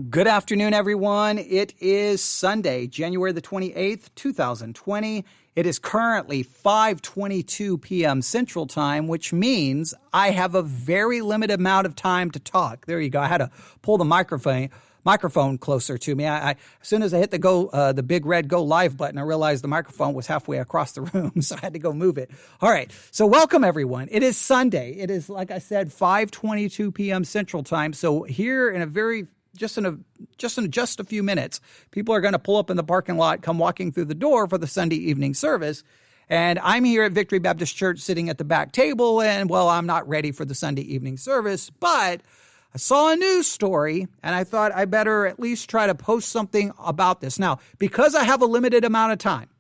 Good afternoon, everyone. It is Sunday, January the 28th, 2020. It is currently 5:22 p.m. Central Time, which means I have a very limited amount of time to talk. There you go. I had to pull the microphone closer to me. As soon as I hit the big red go live button, I realized the microphone was halfway across the room, so I had to go move it. All right. So welcome, everyone. It is Sunday. It is, like I said, 5:22 p.m. Central Time. So here in just a few minutes, people are going to pull up in the parking lot, come walking through the door for the Sunday evening service. And I'm here at Victory Baptist Church sitting at the back table. And, well, I'm not ready for the Sunday evening service, but I saw a news story and I thought I better at least try to post something about this. Now, because I have a limited amount of time,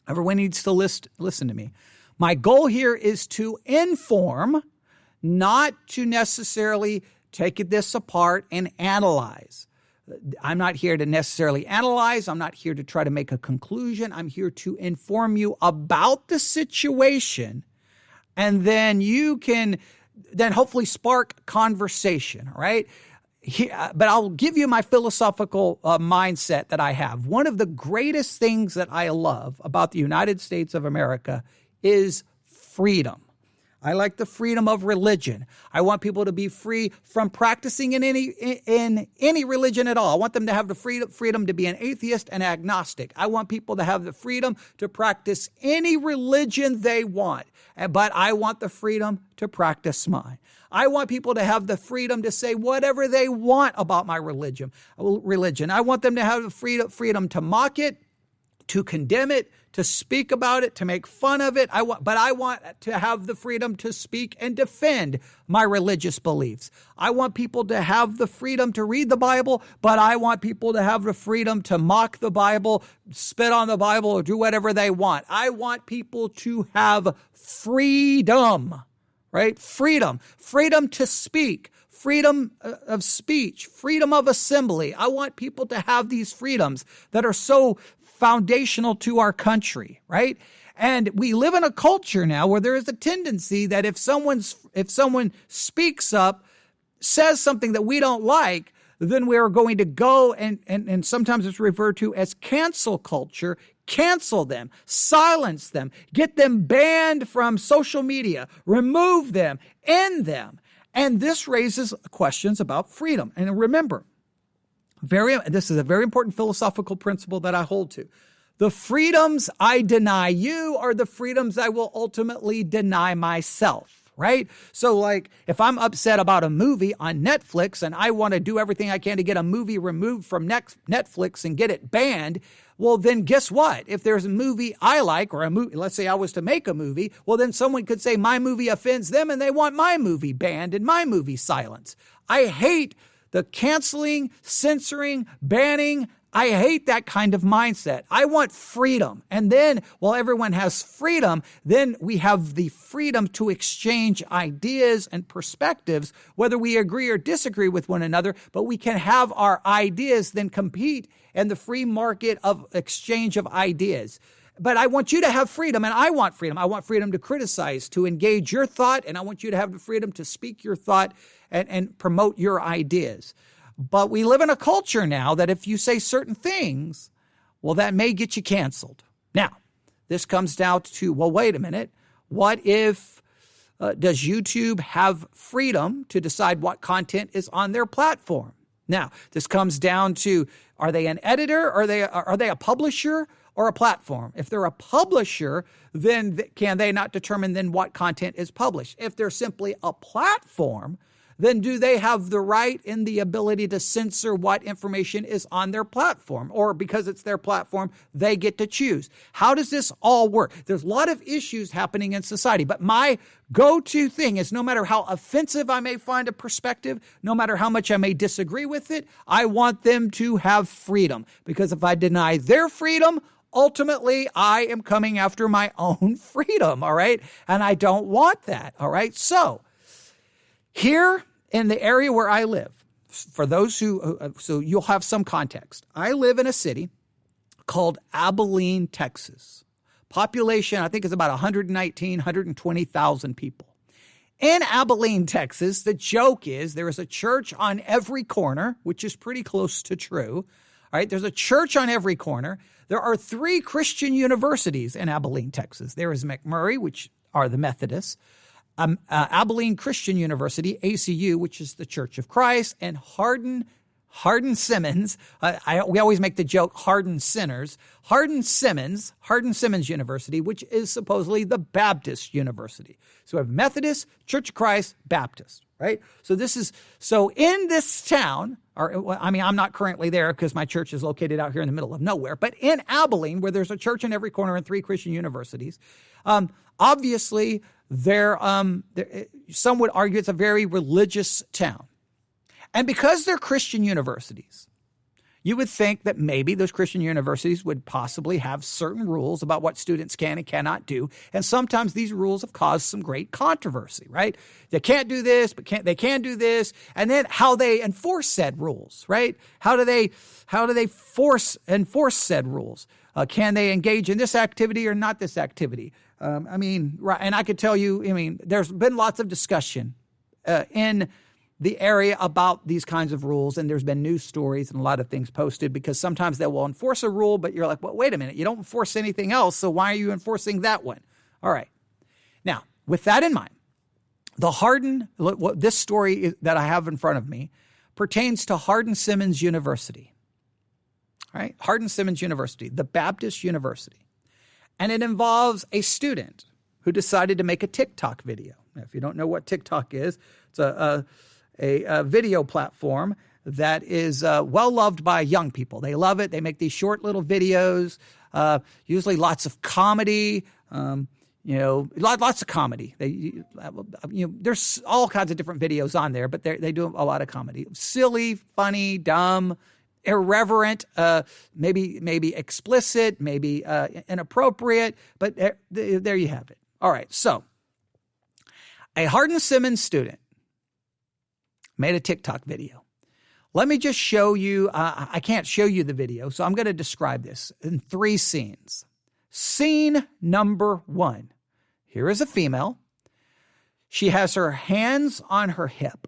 everyone needs to listen to me. My goal here is to inform, not to necessarily take this apart and analyze. I'm not here to necessarily analyze. I'm not here to try to make a conclusion. I'm here to inform you about the situation, and then you can hopefully spark conversation, all right? But I'll give you my philosophical mindset that I have. One of the greatest things that I love about the United States of America is freedom. I like the freedom of religion. I want people to be free from practicing in any religion at all. I want them to have the freedom to be an atheist and agnostic. I want people to have the freedom to practice any religion they want, but I want the freedom to practice mine. I want people to have the freedom to say whatever they want about my religion. I want them to have the freedom to mock it, to condemn it, to speak about it, to make fun of it. I want to have the freedom to speak and defend my religious beliefs. I want people to have the freedom to read the Bible, but I want people to have the freedom to mock the Bible, spit on the Bible, or do whatever they want. I want people to have freedom, right? Freedom to speak. Freedom of speech, freedom of assembly. I want people to have these freedoms that are so foundational to our country, right? And we live in a culture now where there is a tendency that if someone speaks up, says something that we don't like, then we are going to go and sometimes it's referred to as cancel culture, cancel them, silence them, get them banned from social media, remove them, end them. And this raises questions about freedom. And remember, this is a very important philosophical principle that I hold to. The freedoms I deny you are the freedoms I will ultimately deny myself, right? So like if I'm upset about a movie on Netflix and I want to do everything I can to get a movie removed from Netflix and get it banned, well, then guess what? If there's a movie I like, or a movie, let's say I was to make a movie, well, then someone could say my movie offends them and they want my movie banned and my movie silenced. I hate the canceling, censoring, banning. I hate that kind of mindset. I want freedom. And then while everyone has freedom, then we have the freedom to exchange ideas and perspectives, whether we agree or disagree with one another, but we can have our ideas then compete in the free market of exchange of ideas. But I want you to have freedom, and I want freedom. I want freedom to criticize, to engage your thought, and I want you to have the freedom to speak your thought and promote your ideas. But we live in a culture now that if you say certain things, well, that may get you canceled. Now, this comes down to, well, wait a minute. What if, does YouTube have freedom to decide what content is on their platform? Now, this comes down to, are they an editor? Are they a publisher or a platform? If they're a publisher, then can they not determine then what content is published? If they're simply a platform, then do they have the right and the ability to censor what information is on their platform? Or because it's their platform, they get to choose? How does this all work? There's a lot of issues happening in society, but my go-to thing is no matter how offensive I may find a perspective, no matter how much I may disagree with it, I want them to have freedom. Because if I deny their freedom, ultimately, I am coming after my own freedom, all right? And I don't want that, all right? So here in the area where I live, for those so you'll have some context. I live in a city called Abilene, Texas. Population, I think, is about 119,000, 120,000 people. In Abilene, Texas, the joke is there is a church on every corner, which is pretty close to true. All right, there's a church on every corner. There are 3 Christian universities in Abilene, Texas. There is McMurray, which are the Methodists, Abilene Christian University, ACU, which is the Church of Christ, and Hardin Simmons. We always make the joke, hardened sinners. Hardin Simmons University, which is supposedly the Baptist University. So we have Methodist, Church of Christ, Baptist, right? So in this town, I'm not currently there because my church is located out here in the middle of nowhere, but in Abilene, where there's a church in every corner and 3 Christian universities, obviously some would argue it's a very religious town. And because they're Christian universities, you would think that maybe those Christian universities would possibly have certain rules about what students can and cannot do. And sometimes these rules have caused some great controversy, right? They can't do this, but they can do this. And then how they enforce said rules, right? How do they enforce said rules? Can they engage in this activity or not this activity? Right. And I could tell you, there's been lots of discussion in the area about these kinds of rules, and there's been news stories and a lot of things posted because sometimes they will enforce a rule, but you're like, well, wait a minute, you don't enforce anything else, so why are you enforcing that one? All right. Now, with that in mind, this story that I have in front of me pertains to Hardin Simmons University. All right, Hardin Simmons University, the Baptist University. And it involves a student who decided to make a TikTok video. Now, if you don't know what TikTok is, it's a video platform that is well loved by young people. They love it. They make these short little videos, usually lots of comedy, lots of comedy. There's all kinds of different videos on there, but they do a lot of comedy. Silly, funny, dumb, irreverent, maybe explicit, maybe inappropriate, but there you have it. All right, so a Hardin Simmons student made a TikTok video. Let me just show you, I can't show you the video, so I'm going to describe this in 3 scenes. Scene number 1. Here is a female. She has her hands on her hip.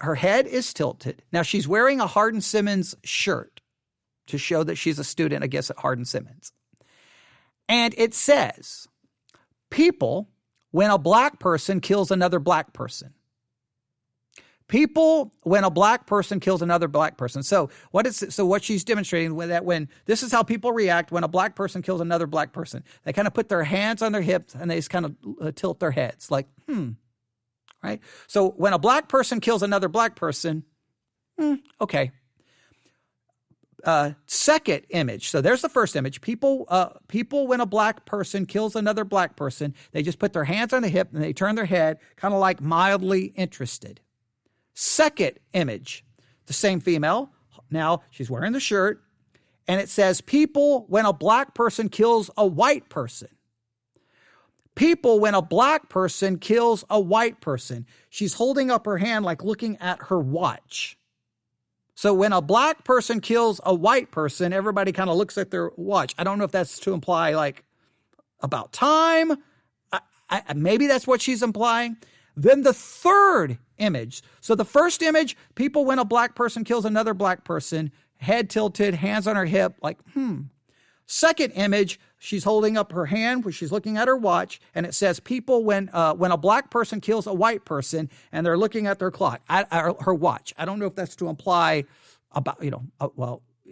Her head is tilted. Now, she's wearing a Hardin Simmons shirt to show that she's a student, I guess, at Hardin Simmons. And it says, people when a black person kills another black person. People when a black person kills another black person. So what she's demonstrating with that, when this is how people react when a black person kills another black person. They kind of put their hands on their hips and they just kind of tilt their heads like, right? So when a black person kills another black person, okay. Second image. So there's the first image. People when a black person kills another black person, they just put their hands on the hip and they turn their head kind of like mildly interested. Second image, the same female. Now she's wearing the shirt and it says, people when a black person kills a white person. People when a black person kills a white person. She's holding up her hand like looking at her watch. So when a black person kills a white person, everybody kind of looks at their watch. I don't know if that's to imply like about time. Maybe that's what she's implying. Then the third image. So the first image, people when a black person kills another black person, head tilted, hands on her hip, like, Second image, she's holding up her hand where she's looking at her watch, and it says people when a black person kills a white person, and they're looking at their clock, her watch. I don't know if that's to imply about,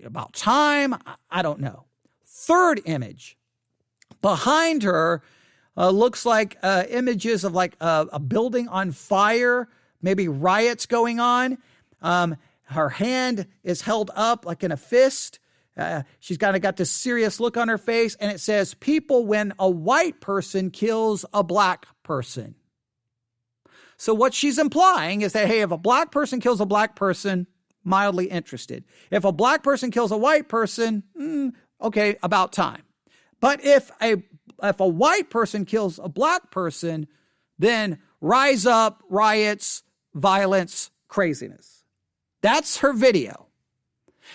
about time. I don't know. Third image, behind her, looks like images of like a building on fire, maybe riots going on. Her hand is held up like in a fist. She's kind of got this serious look on her face, and it says, people when a white person kills a black person. So what she's implying is that, hey, if a black person kills a black person, mildly interested. If a black person kills a white person, okay, about time. But if a white person kills a black person, then rise up, riots, violence, craziness. That's her video.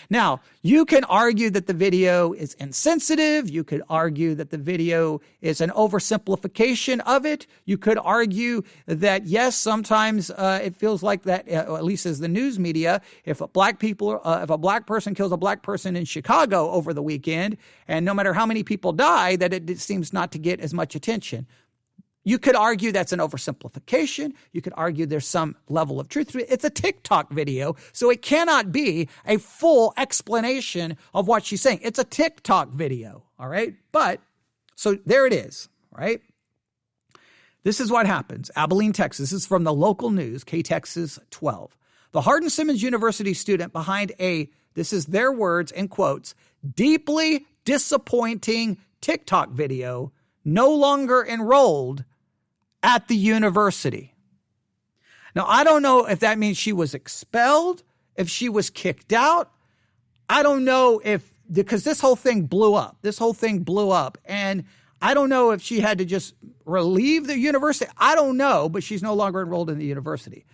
Now, you can argue that the video is insensitive. You could argue that the video is an oversimplification of it. You could argue that, yes, sometimes it feels like that, at least as the news media, if a black person kills a black person in Chicago over the weekend, and no matter how many people die, that it seems not to get as much attention. You could argue that's an oversimplification. You could argue there's some level of truth to it. It's a TikTok video, so it cannot be a full explanation of what she's saying. It's a TikTok video, all right? But, so there it is, right? This is what happens. Abilene, Texas. This is from the local news, K-Texas 12. The Hardin-Simmons University student behind this is their words in quotes, deeply disappointing TikTok video, no longer enrolled at the university. Now, I don't know if that means she was expelled, if she was kicked out. I don't know because this whole thing blew up. And I don't know if she had to just leave the university. I don't know, but she's no longer enrolled in the university.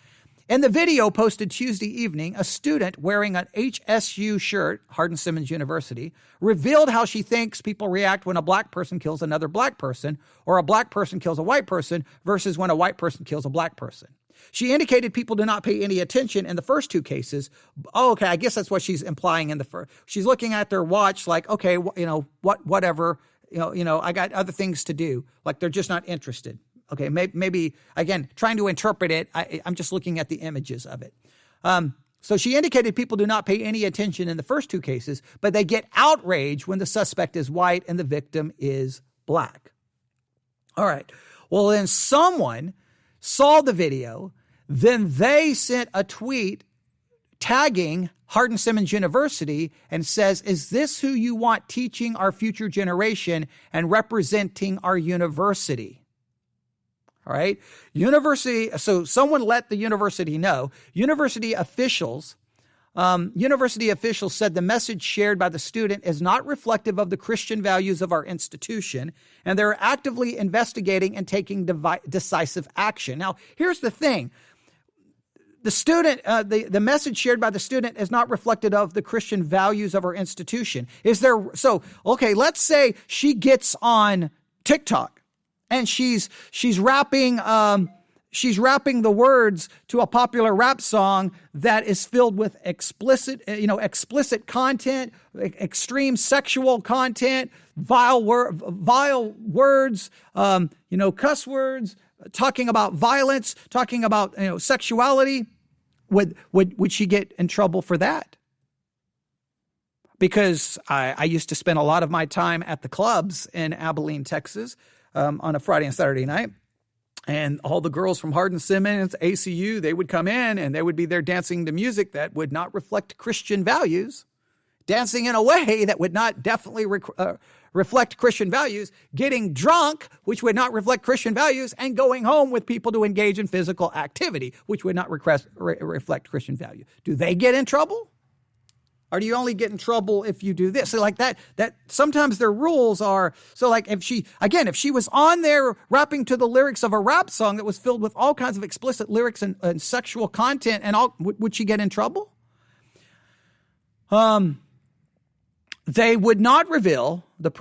In the video posted Tuesday evening, a student wearing an HSU shirt, Hardin-Simmons University, revealed how she thinks people react when a black person kills another black person or a black person kills a white person versus when a white person kills a black person. She indicated people do not pay any attention in the first two cases. Oh, okay, I guess that's what she's implying in the first. She's looking at their watch like, okay, whatever, I got other things to do. Like they're just not interested. Okay, maybe, again, trying to interpret it, I'm just looking at the images of it. So she indicated people do not pay any attention in the first two cases, but they get outraged when the suspect is white and the victim is black. All right. Well, then someone saw the video, then they sent a tweet tagging Hardin-Simmons University and says, is this who you want teaching our future generation and representing our university? All right. So someone let the university know. University officials said the message shared by the student is not reflective of the Christian values of our institution, and they're actively investigating and taking decisive action. Now, here's the thing. The student, the message shared by the student is not reflective of the Christian values of our institution. Let's say she gets on TikTok. And she's rapping the words to a popular rap song that is filled with explicit content, extreme sexual content, vile words, cuss words, talking about violence, talking about sexuality. Would she get in trouble for that? Because I used to spend a lot of my time at the clubs in Abilene, Texas, on a Friday and Saturday night. And all the girls from Hardin-Simmons, ACU, they would come in and they would be there dancing to music that would not reflect Christian values, dancing in a way that would not definitely reflect Christian values, getting drunk, which would not reflect Christian values, and going home with people to engage in physical activity, which would not reflect Christian value. Do they get in trouble? Or do you only get in trouble if you do this? So like that sometimes their rules are, so like if she was on there rapping to the lyrics of a rap song that was filled with all kinds of explicit lyrics and sexual content and all, would she get in trouble? They would not reveal, the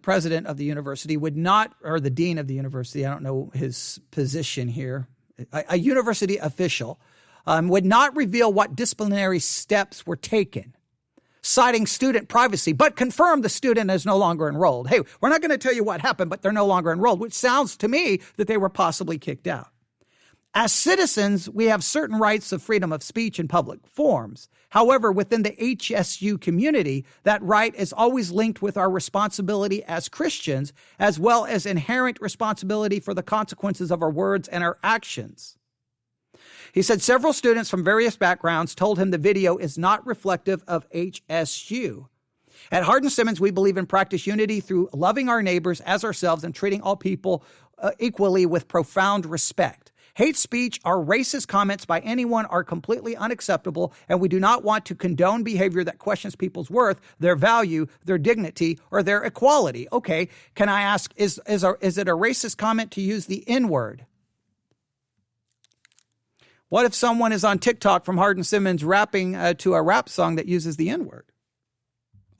president of the university would not, or the dean of the university, I don't know his position here, a university official, would not reveal what disciplinary steps were taken, citing student privacy, but confirmed the student is no longer enrolled. Hey, we're not going to tell you what happened, but they're no longer enrolled, which sounds to me that they were possibly kicked out. As citizens, we have certain rights of freedom of speech in public forums. However, within the HSU community, that right is always linked with our responsibility as Christians, as well as inherent responsibility for the consequences of our words and our actions. He said several students from various backgrounds told him the video is not reflective of HSU. At Hardin-Simmons, we believe in practice unity through loving our neighbors as ourselves and treating all people equally with profound respect. Hate speech or racist comments by anyone are completely unacceptable, and we do not want to condone behavior that questions people's worth, their value, their dignity, or their equality. Okay, can I ask, is it a racist comment to use the N-word? What if someone is on TikTok from Hardin Simmons rapping to a rap song that uses the N-word?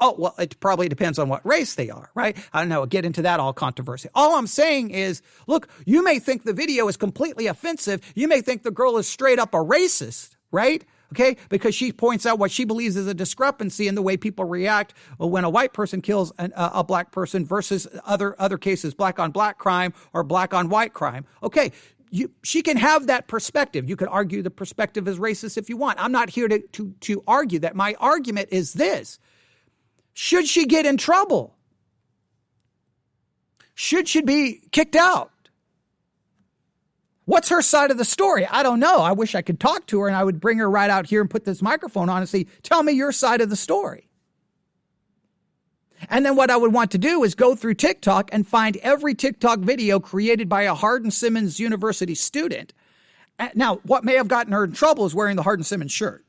Oh, well, it probably depends on what race they are, right? I don't know. Get into that all controversy. All I'm saying is, look, you may think the video is completely offensive. You may think the girl is straight up a racist, right? Okay, because she points out what she believes is a discrepancy in the way people react when a white person kills a black person versus other cases, black on black crime or black on white crime. Okay, she can have that perspective. You could argue the perspective is racist if you want. I'm not here to argue that. My argument is this. Should she get in trouble? Should she be kicked out? What's her side of the story? I don't know. I wish I could talk to her and I would bring her right out here and put this microphone on and say, tell me your side of the story. And then what I would want to do is go through TikTok and find every TikTok video created by a Hardin Simmons University student. Now, what may have gotten her in trouble is wearing the Hardin Simmons shirt.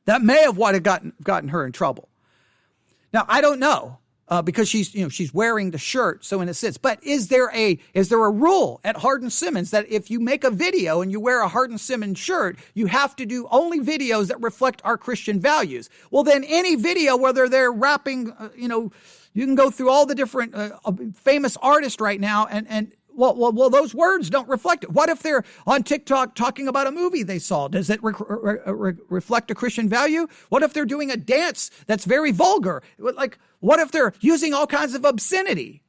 That may have what had gotten her in trouble. Now, I don't know. Because she's wearing the shirt, so in a sense. But is there a rule at Hardin Simmons that if you make a video and you wear a Hardin Simmons shirt, you have to do only videos that reflect our Christian values? Well, then any video, whether they're rapping, you can go through all the different famous artists right now and well, those words don't reflect it. What if they're on TikTok talking about a movie they saw? Does it reflect a Christian value? What if they're doing a dance that's very vulgar? Like, what if they're using all kinds of obscenity?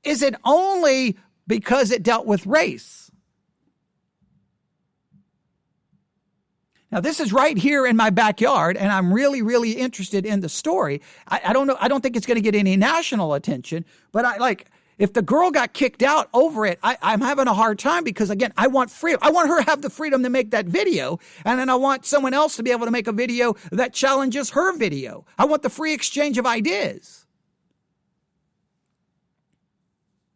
Is it only because it dealt with race? Now, this is right here in my backyard, and I'm really, really interested in the story. I don't know. I don't think it's going to get any national attention, but if the girl got kicked out over it, I'm having a hard time because, again, I want freedom. I want her to have the freedom to make that video. And then I want someone else to be able to make a video that challenges her video. I want the free exchange of ideas.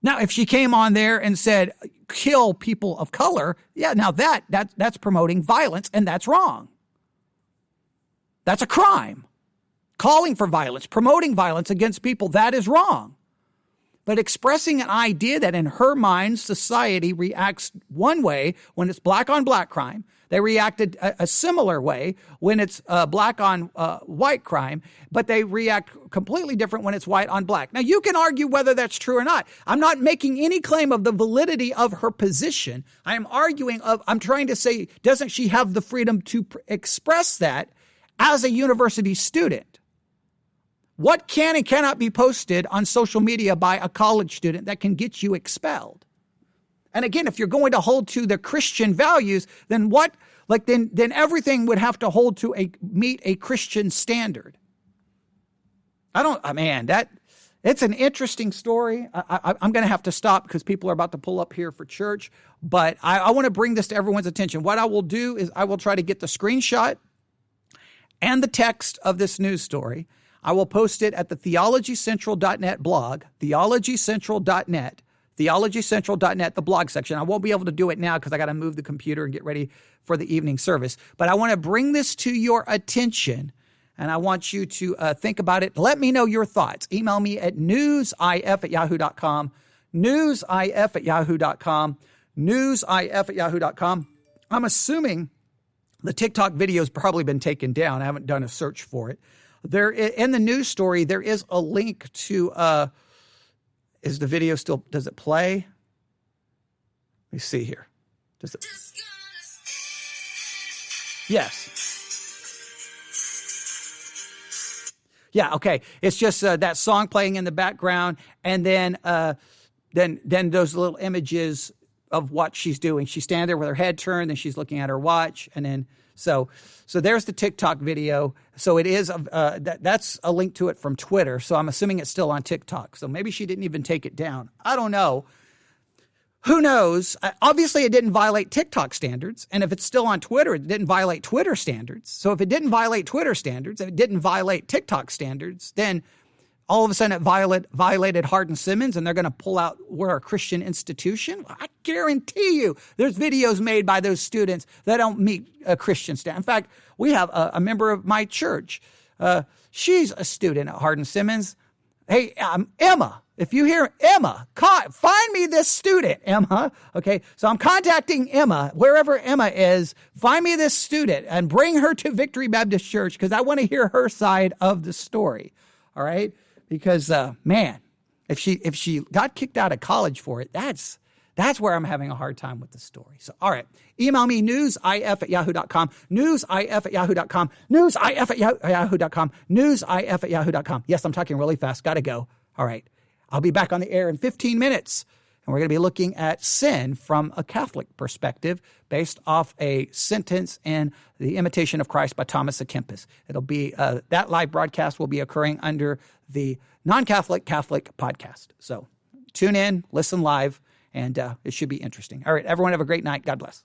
Now, if she came on there and said, kill people of color, yeah, now that's promoting violence, and that's wrong. That's a crime. Calling for violence, promoting violence against people, that is wrong. But expressing an idea that in her mind, society reacts one way when it's black on black crime. They reacted a similar way when it's black on white crime, but they react completely different when it's white on black. Now, you can argue whether that's true or not. I'm not making any claim of the validity of her position. I'm trying to say, doesn't she have the freedom to express that as a university student? What can and cannot be posted on social media by a college student that can get you expelled? And again, if you're going to hold to the Christian values, then then everything would have to hold to meet a Christian standard. It's an interesting story. I'm going to have to stop because people are about to pull up here for church, but I want to bring this to everyone's attention. What I will do is I will try to get the screenshot and the text of this news story. I will post it at the theologycentral.net blog, theologycentral.net, the blog section. I won't be able to do it now because I got to move the computer and get ready for the evening service. But I want to bring this to your attention, and I want you to think about it. Let me know your thoughts. Email me at newsif@yahoo.com, newsif@yahoo.com, newsif@yahoo.com. I'm assuming the TikTok video has probably been taken down. I haven't done a search for it. There, in the news story, there is a link to, is the video still, does it play? Let me see here. Does it? Yes. Yeah, okay. It's just that song playing in the background, and then those little images of what she's doing. She's standing there with her head turned, and she's looking at her watch, and then so there's the TikTok video. So it is that's a link to it from Twitter. So I'm assuming it's still on TikTok. So maybe she didn't even take it down. I don't know. Who knows? Obviously, it didn't violate TikTok standards. And if it's still on Twitter, it didn't violate Twitter standards. So if it didn't violate Twitter standards, if it didn't violate TikTok standards, then all of a sudden it violated Hardin Simmons, and they're going to pull out we're a Christian institution. I guarantee you there's videos made by those students that don't meet a Christian standard. In fact, we have a member of my church. She's a student at Hardin Simmons. Hey, Emma. If you hear Emma, find me this student, Emma. Okay, so I'm contacting Emma, wherever Emma is. Find me this student and bring her to Victory Baptist Church because I want to hear her side of the story. All right, because man, if she got kicked out of college for it, that's where I'm having a hard time with the story. So, all right, email me newsif@yahoo.com, newsif@yahoo.com, newsif@yahoo.com, newsif@yahoo.com. Yes, I'm talking really fast. Got to go. All right. I'll be back on the air in 15 minutes, and we're going to be looking at sin from a Catholic perspective based off a sentence in The Imitation of Christ by Thomas à Kempis. It'll be that live broadcast will be occurring under the Non-Catholic Catholic podcast. So tune in, listen live, and it should be interesting. All right, everyone have a great night. God bless.